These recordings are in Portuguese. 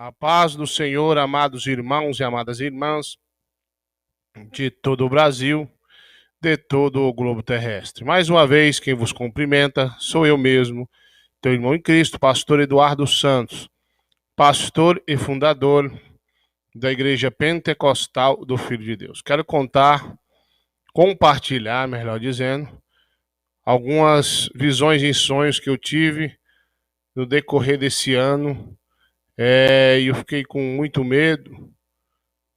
A paz do Senhor, amados irmãos e amadas irmãs de todo o Brasil, de todo o globo terrestre. Mais uma vez, quem vos cumprimenta sou eu mesmo, teu irmão em Cristo, pastor Eduardo Santos, pastor e fundador da Igreja Pentecostal do Filho de Deus. Quero compartilhar, melhor dizendo, algumas visões e sonhos que eu tive no decorrer desse ano. E eu fiquei com muito medo.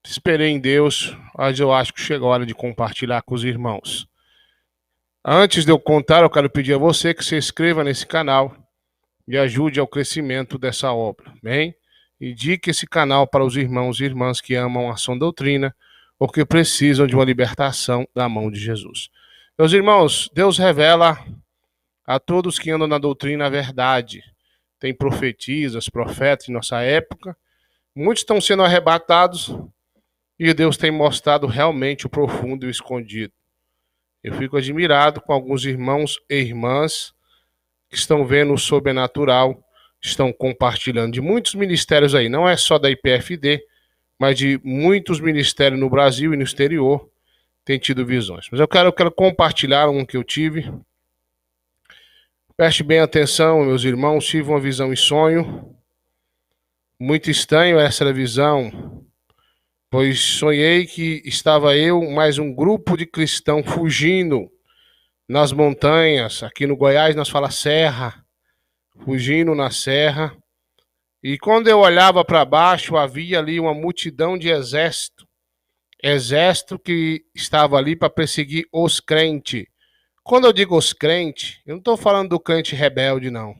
Esperei em Deus, mas eu acho que chegou a hora de compartilhar com os irmãos. Antes de eu contar, eu quero pedir a você que se inscreva nesse canal e ajude ao crescimento dessa obra, bem? Indique esse canal para os irmãos e irmãs que amam a sã doutrina ou que precisam de uma libertação da mão de Jesus. Meus irmãos, Deus revela a todos que andam na doutrina a verdade. Tem profetisas, profetas em nossa época. Muitos estão sendo arrebatados e Deus tem mostrado realmente o profundo e o escondido. Eu fico admirado com alguns irmãos e irmãs que estão vendo o sobrenatural, estão compartilhando de muitos ministérios aí, não é só da IPFD, mas de muitos ministérios no Brasil e no exterior, tem tido visões. Mas eu quero compartilhar um que eu tive. Preste bem atenção, meus irmãos, tive uma visão em sonho. Muito estranho essa visão, pois sonhei que estava eu mais um grupo de cristãos fugindo nas montanhas. Aqui no Goiás nós falamos serra, fugindo na serra. E quando eu olhava para baixo, havia ali uma multidão de exército que estava ali para perseguir os crentes. Quando eu digo os crentes, eu não estou falando do crente rebelde, não.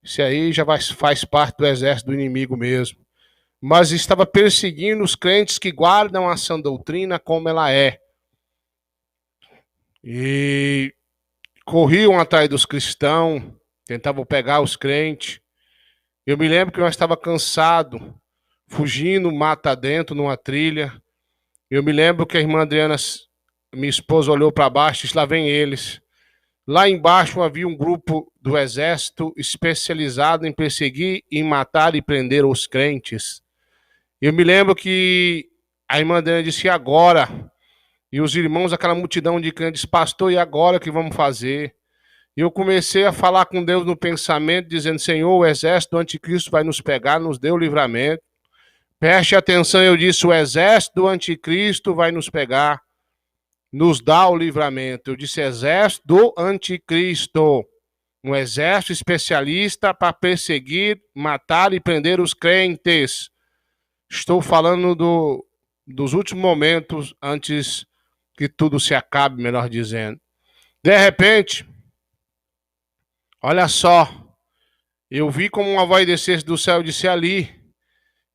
Isso aí já faz parte do exército do inimigo mesmo. Mas estava perseguindo os crentes que guardam a sã doutrina como ela é. E corriam atrás dos cristãos, tentavam pegar os crentes. Eu me lembro que eu estava cansado, fugindo mata dentro numa trilha. Eu me lembro que a irmã Adriana, minha esposa, olhou para baixo e disse, lá vem eles. Lá embaixo havia um grupo do exército especializado em perseguir, em matar e prender os crentes. Eu me lembro que a irmã Adriana disse, e agora? E os irmãos, aquela multidão de crentes, pastor, e agora o que vamos fazer? E eu comecei a falar com Deus no pensamento, dizendo, Senhor, o exército do anticristo vai nos pegar, nos dê o livramento. Preste atenção, eu disse, o exército do anticristo vai nos pegar, nos dá o livramento. Eu disse, exército do anticristo. Um exército especialista para perseguir, matar e prender os crentes. Estou falando dos últimos momentos antes que tudo se acabe, melhor dizendo. De repente, olha só, eu vi como uma voz descesse do céu e disse ali.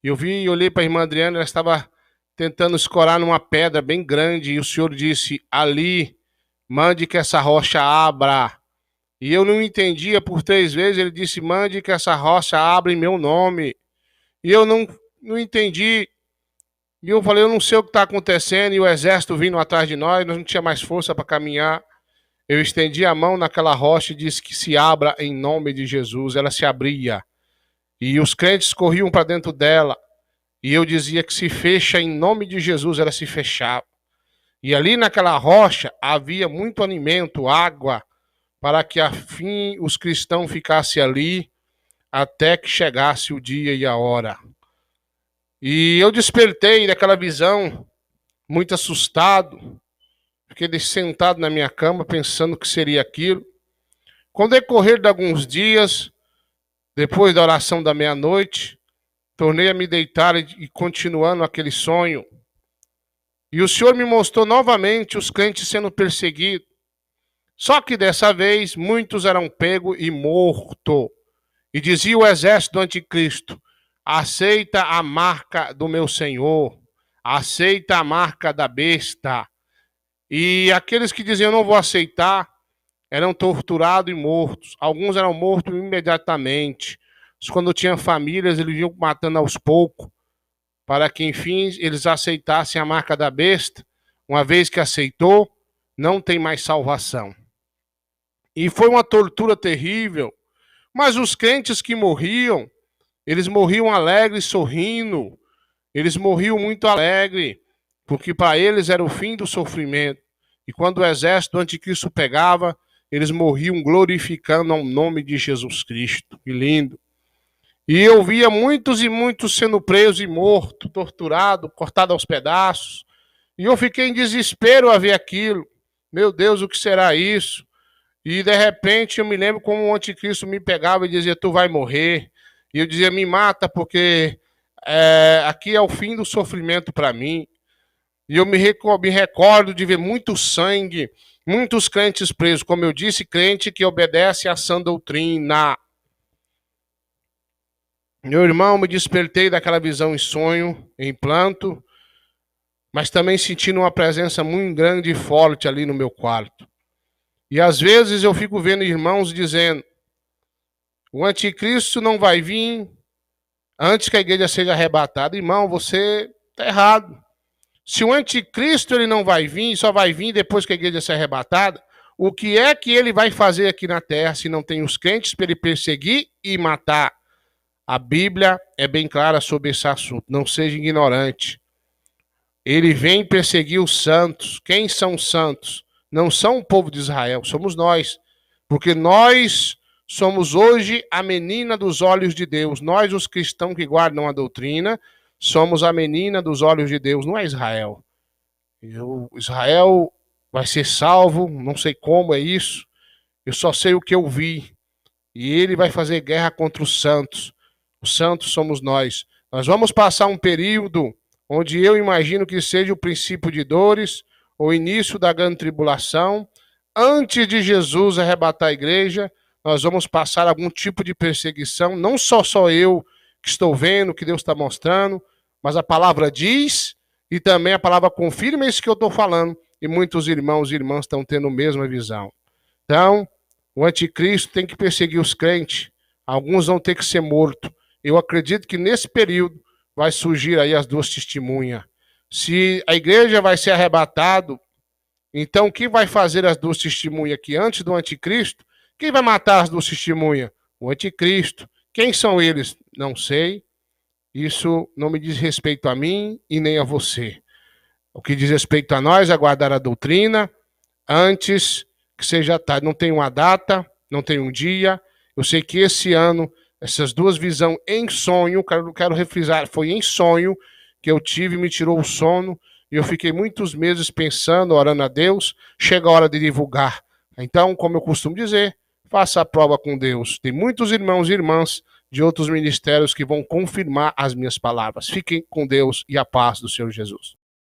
Eu vi e olhei para a irmã Adriana, ela estava tentando escorar numa pedra bem grande, e o Senhor disse, ali, mande que essa rocha abra. E eu não entendia, por 3 vezes ele disse, mande que essa rocha abra em meu nome. E eu não entendi. E eu falei, eu não sei o que está acontecendo, e o exército vindo atrás de nós não tinha mais força para caminhar. Eu estendi a mão naquela rocha e disse que se abra em nome de Jesus. Ela se abria. E os crentes corriam para dentro dela. E eu dizia que se fecha em nome de Jesus, ela se fechava. E ali naquela rocha havia muito alimento, água, para que afim os cristãos ficassem ali até que chegasse o dia e a hora. E eu despertei daquela visão, muito assustado. Fiquei sentado na minha cama pensando que seria aquilo. Com o decorrer de alguns dias, depois da oração da meia-noite, tornei a me deitar e continuando aquele sonho. E o Senhor me mostrou novamente os crentes sendo perseguidos. Só que dessa vez, muitos eram pegos e mortos. E dizia o exército do anticristo, aceita a marca do meu Senhor, aceita a marca da besta. E aqueles que diziam, não vou aceitar, eram torturados e mortos. Alguns eram mortos imediatamente. Quando tinham famílias, eles iam matando aos poucos, para que, enfim, eles aceitassem a marca da besta. Uma vez que aceitou, não tem mais salvação. E foi uma tortura terrível. Mas os crentes que morriam Eles morriam alegres, sorrindo. Eles morriam muito alegres, porque para eles era o fim do sofrimento. E quando o exército do anticristo pegava, eles morriam glorificando o nome de Jesus Cristo. Que lindo. E eu via muitos e muitos sendo presos e mortos, torturados, cortados aos pedaços. E eu fiquei em desespero a ver aquilo. Meu Deus, o que será isso? E de repente eu me lembro como o anticristo me pegava e dizia, tu vai morrer. E eu dizia, me mata, porque aqui é o fim do sofrimento para mim. E eu me recordo de ver muito sangue, muitos crentes presos. Como eu disse, crente que obedece à sã doutrina. Meu irmão, me despertei daquela visão em sonho, em planto, mas também sentindo uma presença muito grande e forte ali no meu quarto. E às vezes eu fico vendo irmãos dizendo, o anticristo não vai vir antes que a igreja seja arrebatada. Irmão, você está errado. Se o anticristo ele não vai vir, só vai vir depois que a igreja ser arrebatada, o que é que ele vai fazer aqui na terra se não tem os crentes para ele perseguir e matar? A Bíblia é bem clara sobre esse assunto. Não seja ignorante. Ele vem perseguir os santos. Quem são os santos? Não são o povo de Israel, somos nós. Porque nós somos hoje a menina dos olhos de Deus. Nós, os cristãos que guardam a doutrina, somos a menina dos olhos de Deus, não é Israel. Israel vai ser salvo, não sei como é isso. Eu só sei o que eu vi. E ele vai fazer guerra contra os santos. Os santos somos nós. Nós vamos passar um período onde eu imagino que seja o princípio de dores, o início da grande tribulação. Antes de Jesus arrebatar a igreja, nós vamos passar algum tipo de perseguição. Não só eu que estou vendo, que Deus está mostrando, mas a palavra diz e também a palavra confirma isso que eu estou falando. E muitos irmãos e irmãs estão tendo a mesma visão. Então, o anticristo tem que perseguir os crentes. Alguns vão ter que ser mortos. Eu acredito que nesse período vai surgir aí as duas testemunhas. Se a igreja vai ser arrebatado, então quem vai fazer as duas testemunhas aqui antes do anticristo? Quem vai matar as duas testemunhas? O anticristo. Quem são eles? Não sei. Isso não me diz respeito a mim e nem a você. O que diz respeito a nós é guardar a doutrina antes que seja tarde. Não tem uma data, não tem um dia. Eu sei que esse ano, essas duas visões em sonho, quero refrisar, foi em sonho que eu tive, me tirou o sono, e eu fiquei muitos meses pensando, orando a Deus, chega a hora de divulgar. Então, como eu costumo dizer, faça a prova com Deus. Tem muitos irmãos e irmãs de outros ministérios que vão confirmar as minhas palavras. Fiquem com Deus e a paz do Senhor Jesus.